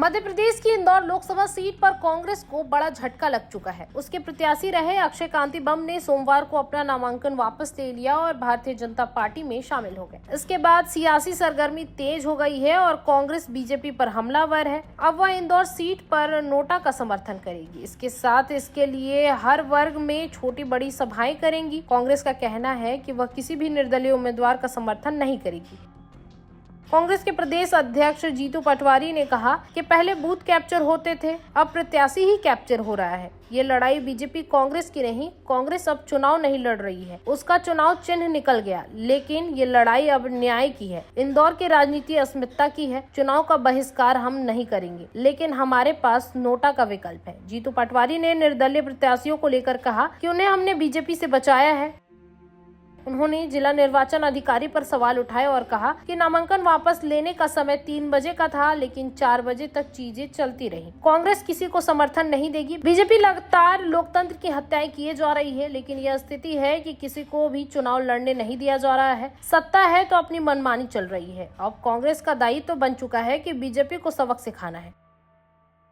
मध्य प्रदेश की इंदौर लोकसभा सीट पर कांग्रेस को बड़ा झटका लग चुका है। उसके प्रत्याशी रहे अक्षय कांति बम ने सोमवार को अपना नामांकन वापस ले लिया और भारतीय जनता पार्टी में शामिल हो गए। इसके बाद सियासी सरगर्मी तेज हो गई है और कांग्रेस बीजेपी पर हमलावर है। अब वह इंदौर सीट पर नोटा का समर्थन करेगी। इसके साथ इसके लिए हर वर्ग में छोटी बड़ी सभाएं करेंगी। कांग्रेस का कहना है कि वह किसी भी निर्दलीय उम्मीदवार का समर्थन नहीं करेगी। कांग्रेस के प्रदेश अध्यक्ष जीतू पटवारी ने कहा कि पहले बूथ कैप्चर होते थे, अब प्रत्याशी ही कैप्चर हो रहा है। ये लड़ाई बीजेपी कांग्रेस की नहीं, कांग्रेस अब चुनाव नहीं लड़ रही है, उसका चुनाव चिन्ह निकल गया, लेकिन ये लड़ाई अब न्याय की है। इंदौर की राजनीति अस्मिता की है। चुनाव का बहिष्कार हम नहीं करेंगे, लेकिन हमारे पास नोटा का विकल्प है। जीतू पटवारी ने निर्दलीय प्रत्याशियों को लेकर कहा कि उन्हें हमने बीजेपी से बचाया है। उन्होंने जिला निर्वाचन अधिकारी पर सवाल उठाए और कहा कि नामांकन वापस लेने का समय 3 बजे का था, लेकिन 4 बजे तक चीजें चलती रही। कांग्रेस किसी को समर्थन नहीं देगी। बीजेपी लगातार लोकतंत्र की हत्याएं किए जा रही है, लेकिन यह स्थिति है कि किसी को भी चुनाव लड़ने नहीं दिया जा रहा है। सत्ता है तो अपनी मनमानी चल रही है। अब कांग्रेस का दायित्व तो बन चुका है कि बीजेपी को सबक सिखाना है।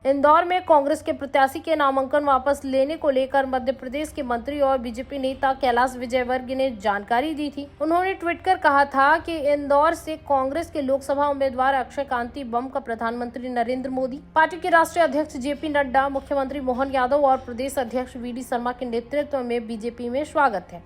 इंदौर में कांग्रेस के प्रत्याशी के नामांकन वापस लेने को लेकर मध्य प्रदेश के मंत्री और बीजेपी नेता कैलाश विजयवर्गीय ने जानकारी दी थी। उन्होंने ट्वीट कर कहा था कि इंदौर से कांग्रेस के लोकसभा उम्मीदवार अक्षय कांति बम का प्रधानमंत्री नरेंद्र मोदी, पार्टी के राष्ट्रीय अध्यक्ष जेपी नड्डा, मुख्यमंत्री मोहन यादव और प्रदेश अध्यक्ष वी.डी. शर्मा के नेतृत्व में बीजेपी में स्वागत है।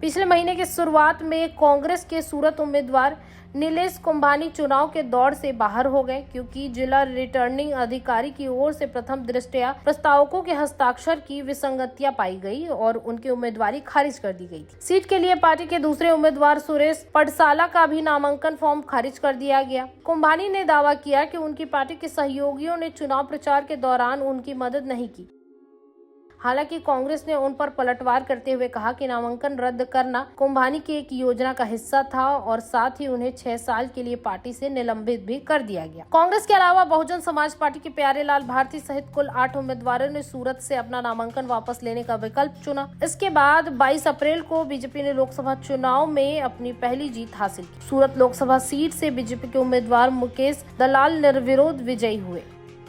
पिछले महीने की शुरुआत में कांग्रेस के सूरत उम्मीदवार नीलेश कुंभानी चुनाव के दौड़ से बाहर हो गए, क्योंकि जिला रिटर्निंग अधिकारी की ओर से प्रथम दृष्टया प्रस्तावकों के हस्ताक्षर की विसंगतियां पाई गई और उनकी उम्मीदवारी खारिज कर दी गई थी। सीट के लिए पार्टी के दूसरे उम्मीदवार सुरेश पडसाला का भी नामांकन फॉर्म खारिज कर दिया गया। कुंभानी ने दावा किया कि उनकी पार्टी के सहयोगियों ने चुनाव प्रचार के दौरान उनकी मदद नहीं की। हालांकि कांग्रेस ने उन पर पलटवार करते हुए कहा कि नामांकन रद्द करना कुंभानी की एक योजना का हिस्सा था और साथ ही उन्हें 6 साल के लिए पार्टी से निलंबित भी कर दिया गया। कांग्रेस के अलावा बहुजन समाज पार्टी के प्यारेलाल भारती सहित कुल 8 उम्मीदवारों ने सूरत से अपना नामांकन वापस लेने का विकल्प चुना। इसके बाद 22 अप्रैल को बीजेपी ने लोकसभा चुनाव में अपनी पहली जीत हासिल की। सूरत लोकसभा सीट से बीजेपी के उम्मीदवार मुकेश दलाल निर्विरोध विजयी हुए।